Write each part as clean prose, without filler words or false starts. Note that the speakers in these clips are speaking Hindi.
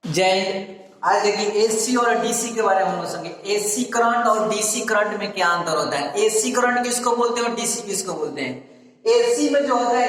जय हिंद। आज देखिए एसी और डीसी के बारे में हम लोग समझेंगे। एसी करंट और डीसी करंट में क्या अंतर होता है, एसी करंट किसको बोलते हैं और डीसी किसको बोलते हैं। एसी में जो होता है,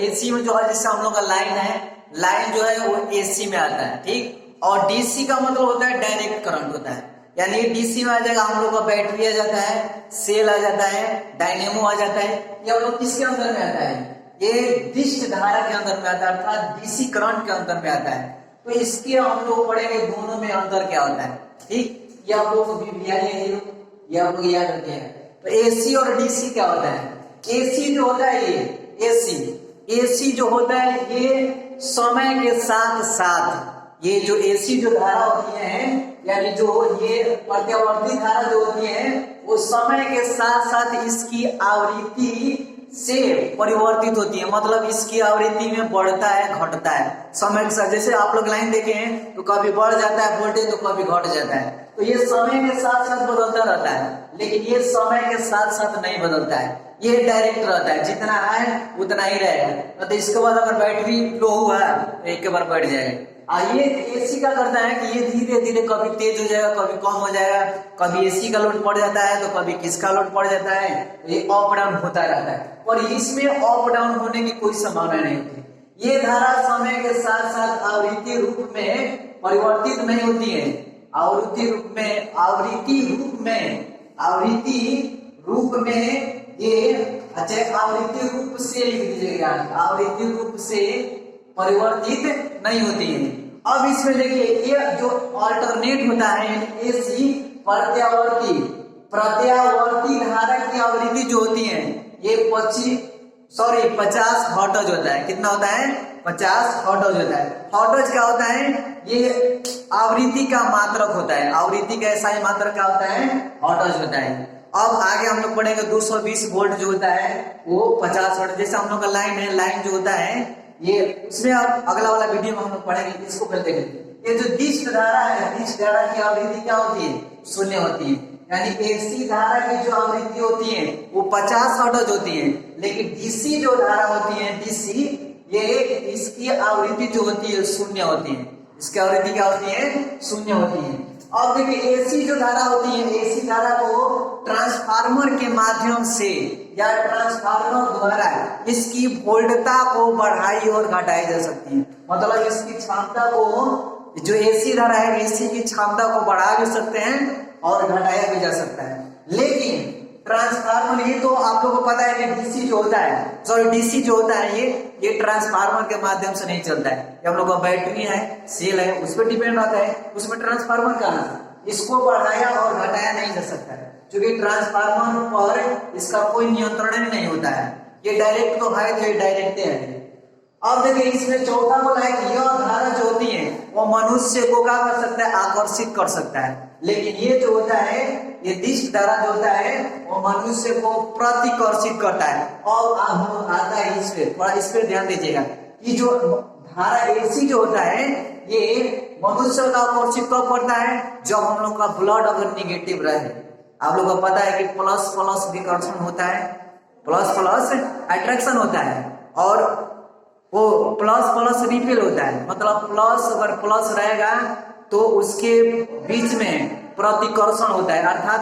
एसी में जो है, जैसे हम लोग का लाइन है, लाइन जो है वो एसी में आता है, ठीक। और डीसी का मतलब होता है डायरेक्ट करंट होता है, यानी डीसी में आ जाएगा हम लोग का बैटरी आ जाता है, सेल आ जाता है, डायनेमो आ जाता है। ये हम लोग किसके अंदर में आता है, ये दिष्ट धारा के अंदर में आता है, अर्थात डीसी करंट के अंदर में आता है। तो इसके हम लोग पढ़ेंगे दोनों में अंतर क्या होता है, ठीक। ये आप लोग को भी आप लोग याद रखते हैं। तो एसी और डीसी क्या होता है। एसी जो होता है, ये एसी जो होता है ये समय के साथ साथ, ये जो एसी जो धारा होती है, यानी जो ये प्रत्यावर्ती धारा जो होती है, वो समय के साथ साथ इसकी आवृत्ति से परिवर्तित होती है। मतलब इसकी आवृत्ति में बढ़ता है घटता है समय के साथ। जैसे आप लोग लाइन देखे हैं तो कभी बढ़ जाता है वोल्टेज, तो कभी घट जाता है। तो ये समय के साथ साथ बदलता रहता है, लेकिन ये समय के साथ साथ नहीं बदलता है, ये डायरेक्ट रहता है, जितना है उतना ही रहेगा। तो इसके बाद अगर बैटरी लो हुआ तो एक के बार बढ़ जाएगा। ये एसी का करता है कि ये धीरे धीरे कभी तेज हो जाएगा, कभी कम हो जाएगा, कभी एसी का लोड पड़ जाता है तो कभी किसका लोड पड़ जाता है, ये अप डाउन होता रहता है। और इसमें अप डाउन होने की कोई संभावना नहीं होती। ये धारा समय के साथ साथ आवृत्ति रूप में परिवर्तित नहीं होती है। आवृत्ति रूप में ये आवृत्ति रूप से लिख दीजिएगा, आवृत्ति रूप से परिवर्तित नहीं होती है। अब इसमें देखिए ये जो अल्टरनेट होता है, एसी प्रत्यावर्ती धारा की आवृत्ति जो होती है ये 50 हर्ट्ज होता है। कितना होता है, 50 हर्ट्ज होता है। हर्ट्ज क्या होता है, ये आवृत्ति का मात्रक होता है, आवृत्ति का ऐसा ही मात्रक क्या होता है, हर्ट्ज होता है। अब आगे हम लोग पढ़ेंगे 220 वोल्ट जो होता है वो 50 हर्ट्ज। जैसे हम लोग का लाइन है, लाइन जो होता है ये, उसमें अब अगला वाला वीडियो में हम लोग पढ़ेंगे, इसको पहले देखेंगे। ये जो दिष्ट धारा है, दिष्ट धारा की आवृत्ति क्या होती है, शून्य होती है। यानी एसी धारा की जो आवृत्ति होती है वो 50 हर्ट्ज होती है, लेकिन डीसी जो धारा होती है, डीसी, ये इसकी आवृत्ति जो होती है शून्य होती है। इसकी आवृत्ति क्या होती है, शून्य होती है। अब देखिए एसी जो धारा होती है, एसी धारा को ट्रांसफार्मर के माध्यम से या ट्रांसफार्मर द्वारा इसकी वोल्टता को बढ़ाई और घटाई जा सकती है। मतलब इसकी क्षमता को, जो एसी धारा है, एसी की क्षमता को बढ़ा भी सकते हैं और घटाया भी जा सकता है। लेकिन ट्रांसफार्मर, ये तो आप लोगों को पता है कि डीसी जो होता है, डीसी जो होता है ये ट्रांसफार्मर के माध्यम से नहीं चलता है। हम लोग का बैटरी है, सेल है, उस पर डिपेंड रहता है, उसमें ट्रांसफार्मर का इसको बढ़ाया और घटाया नहीं जा सकता है, क्योंकि ट्रांसफार्मर पर इसका कोई नियंत्रण नहीं होता है। ये डायरेक्ट तो है, तो ये डायरेक्ट है। अब देखिए इसमें चौथा बोला है कि यह धारा जो होती है वो मनुष्य को क्या कर सकता है, आकर्षित कर सकता है। लेकिन ये जो होता है, ये दिष्ट धारा जो होता है वो मनुष्य को प्रतिकर्षित करता है। और आता है इस पे, थोड़ा इस पे ध्यान दीजिएगा कि जो धारा एसी जो होता है ये मनुष्य को आकर्षित कब करता है, जब हम लोग का ब्लड अगर निगेटिव रहे। आप लोग को पता है कि प्लस प्लस विकर्षण होता है, प्लस प्लस अट्रैक्शन होता है, और वो प्लस प्लस रिपेल होता है। मतलब प्लस अगर प्लस रहेगा तो उसके बीच में प्रतिकर्षण होता है, अर्थात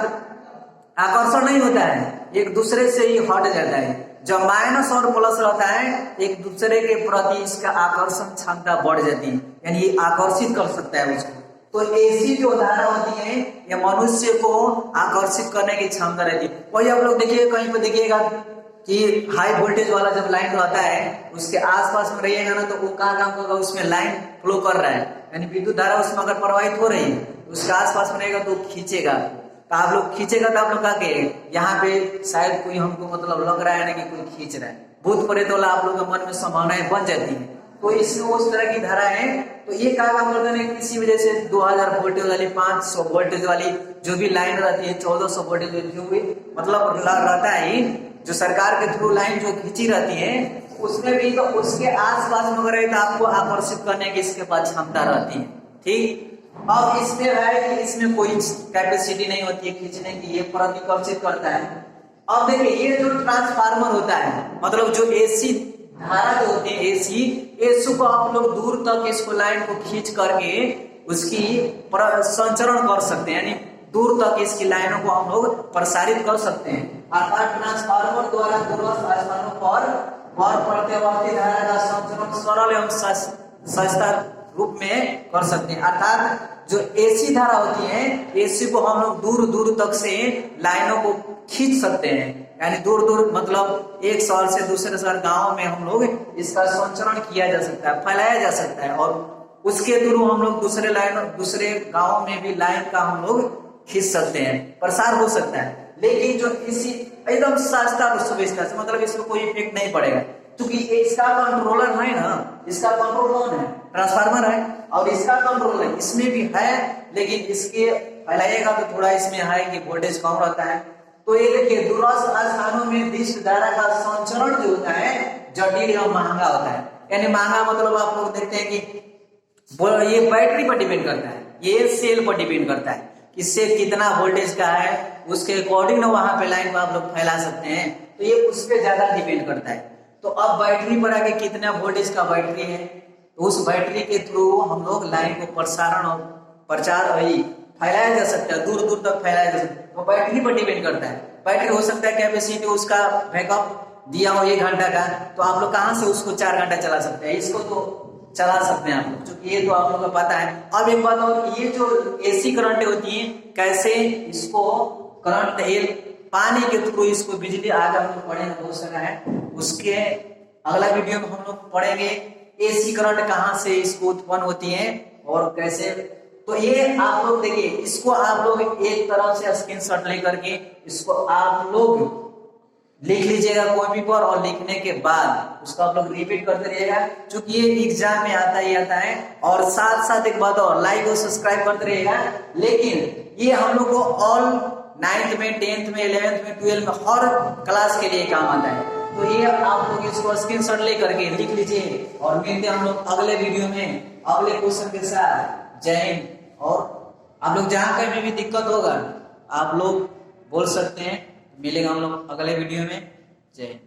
आकर्षण नहीं होता है, एक दूसरे से ही हट जाता है। जब माइनस और प्लस रहता है एक दूसरे के प्रति इसका आकर्षण क्षमता बढ़ जाती है, यानी ये आकर्षित कर सकता है उसको। तो एसी जो धारा होती है ये मनुष्य को आकर्षित करने की क्षमता रहती है। वही आप लोग देखिए, कहीं पर देखिएगा कि हाई वोल्टेज वाला जब लाइन रहता है उसके आसपास में रहिएगा ना, तो वो क्या काम करेगा, उसमें लाइन फ्लो कर रहा है, यानी विद्युत धारा उसमें अगर प्रवाहित हो रही है उसके आसपास में रहेगा तो खींचेगा। तो आप लोग खींचेगा तो आप लोग क्या यहाँ पे शायद कोई हमको मतलब लग रहा है ना कि कोई खींच रहा है, भूत प्रेत वाला आप लोग के मन में संभावनाएं बन जाती है। तो इसमें उस तरह की धारा है। तो ये क्या काम करते हैं, किसी वजह से 2000 वोल्टेज वाली, 500 वोल्टेज वाली जो भी लाइन रहती है, 1400 वोल्टेज जो भी मतलब रहता है, जो सरकार के थ्रू लाइन जो खींची रहती है उसमें भी, तो उसके आसपास में अगर तो आपको आकर्षित करने की इसके पास क्षमता रहती है, ठीक। अब इसमें है कि इसमें कोई कैपेसिटी नहीं होती है खींचने की, ये प्रतिकर्षित करता है। अब देखिए ये जो ट्रांसफार्मर होता है, मतलब जो एसी धारा जो होती है एसी, एसी को आप लोग दूर तक इसको लाइन को खींच करके उसकी संचरण कर सकते हैं, यानी दूर तक इसकी लाइनों को हम लोग प्रसारित कर सकते हैं। अर्थात ट्रांसफार्मर द्वारा दूरस्थ स्थानों पर प्रत्यावर्ती धारा का संचरण सरल एवं सस्ता रूप में कर सकते हैं। अर्थात जो एसी धारा होती है, एसी को हम लोग दूर दूर तक से लाइनों को खींच सकते हैं, यानी दूर दूर मतलब एक शहर से दूसरे शहर, गांव में हम लोग इसका संचरण किया जा सकता है, फैलाया जा सकता है, और उसके थ्रू हम लोग दूसरे गांव में भी लाइन का हम लोग खींच सकते हैं, प्रसार हो सकता है। लेकिन जो इसी एकदम सस्ता सुविधा से मतलब इसको कोई इफेक्ट नहीं पड़ेगा, क्योंकि इसका कंट्रोलर है ना, इसका कंट्रोल कौन है, ट्रांसफार्मर है, और इसका कंट्रोल है, इसमें भी है, लेकिन इसके फैलाएगा तो थोड़ा इसमें है कि वोल्टेज कम रहता है। तो ये देखिए दूरस्थ स्थानों में निर्दिष्ट धारा का संचरण जो होता है जटिल एवं महंगा होता है। यानी महंगा मतलब आप लोग देखते हैं कि ये बैटरी पर डिपेंड करता है, ये सेल पर डिपेंड करता है, इससे कितना वोल्टेज का है उसके अकॉर्डिंग ना वहां पे लाइन को आप लोग फैला सकते हैं, तो ये उस पर ज्यादा डिपेंड करता है। तो अब बैटरी पर आगे कितना वोल्टेज का बैटरी है, तो उस बैटरी के थ्रू हम लोग लाइन को प्रसारण और प्रचार वही फैलाया जा सकता है, दूर दूर तक फैलाया जा सकता है। तो बैटरी पर डिपेंड करता है, बैटरी हो सकता है कैपेसिटी उसका बैकअप दिया हो 1 घंटा का, तो आप लोग कहाँ से उसको 4 घंटा चला सकते हैं, इसको तो चला सकते हैं आप लोग, क्योंकि ये तो आप लोगों को पता है। अब एक बात और, ये जो एसी करंट होती है कैसे इसको करंट पानी के थ्रू इसको बिजली आगे हम लोग पढ़ेंगे, बहुत सारा है, उसके अगला वीडियो में हम लोग पढ़ेंगे एसी करंट कहाँ से इसको उत्पन्न होती है और कैसे। तो ये आप लोग देखिए, इसको आप लोग एक तरफ से स्क्रीनशॉट लेकर के इसको आप लोग लिख लीजिएगा कॉपी पर, और लिखने के बाद उसको आप लोग रिपीट करते रहिएगा, क्योंकि ये एग्जाम में आता ही आता है। और साथ साथ एक बात और, लाइक और सब्सक्राइब करते रहिएगा। लेकिन ये हम लोग को ऑल 9th में 10th में 11th में 12th में हर क्लास के लिए काम आता है। तो ये आप लोग इसको स्क्रीनशॉट ले करके लिख लीजिए, और मिलते हैं हम लोग अगले वीडियो में अगले क्वेश्चन के साथ। जय हिंद। और आप लोग जहाँ कहीं में भी दिक्कत होगा आप लोग बोल सकते हैं, मिलेंगे हम लोग अगले वीडियो में। जय हिंद।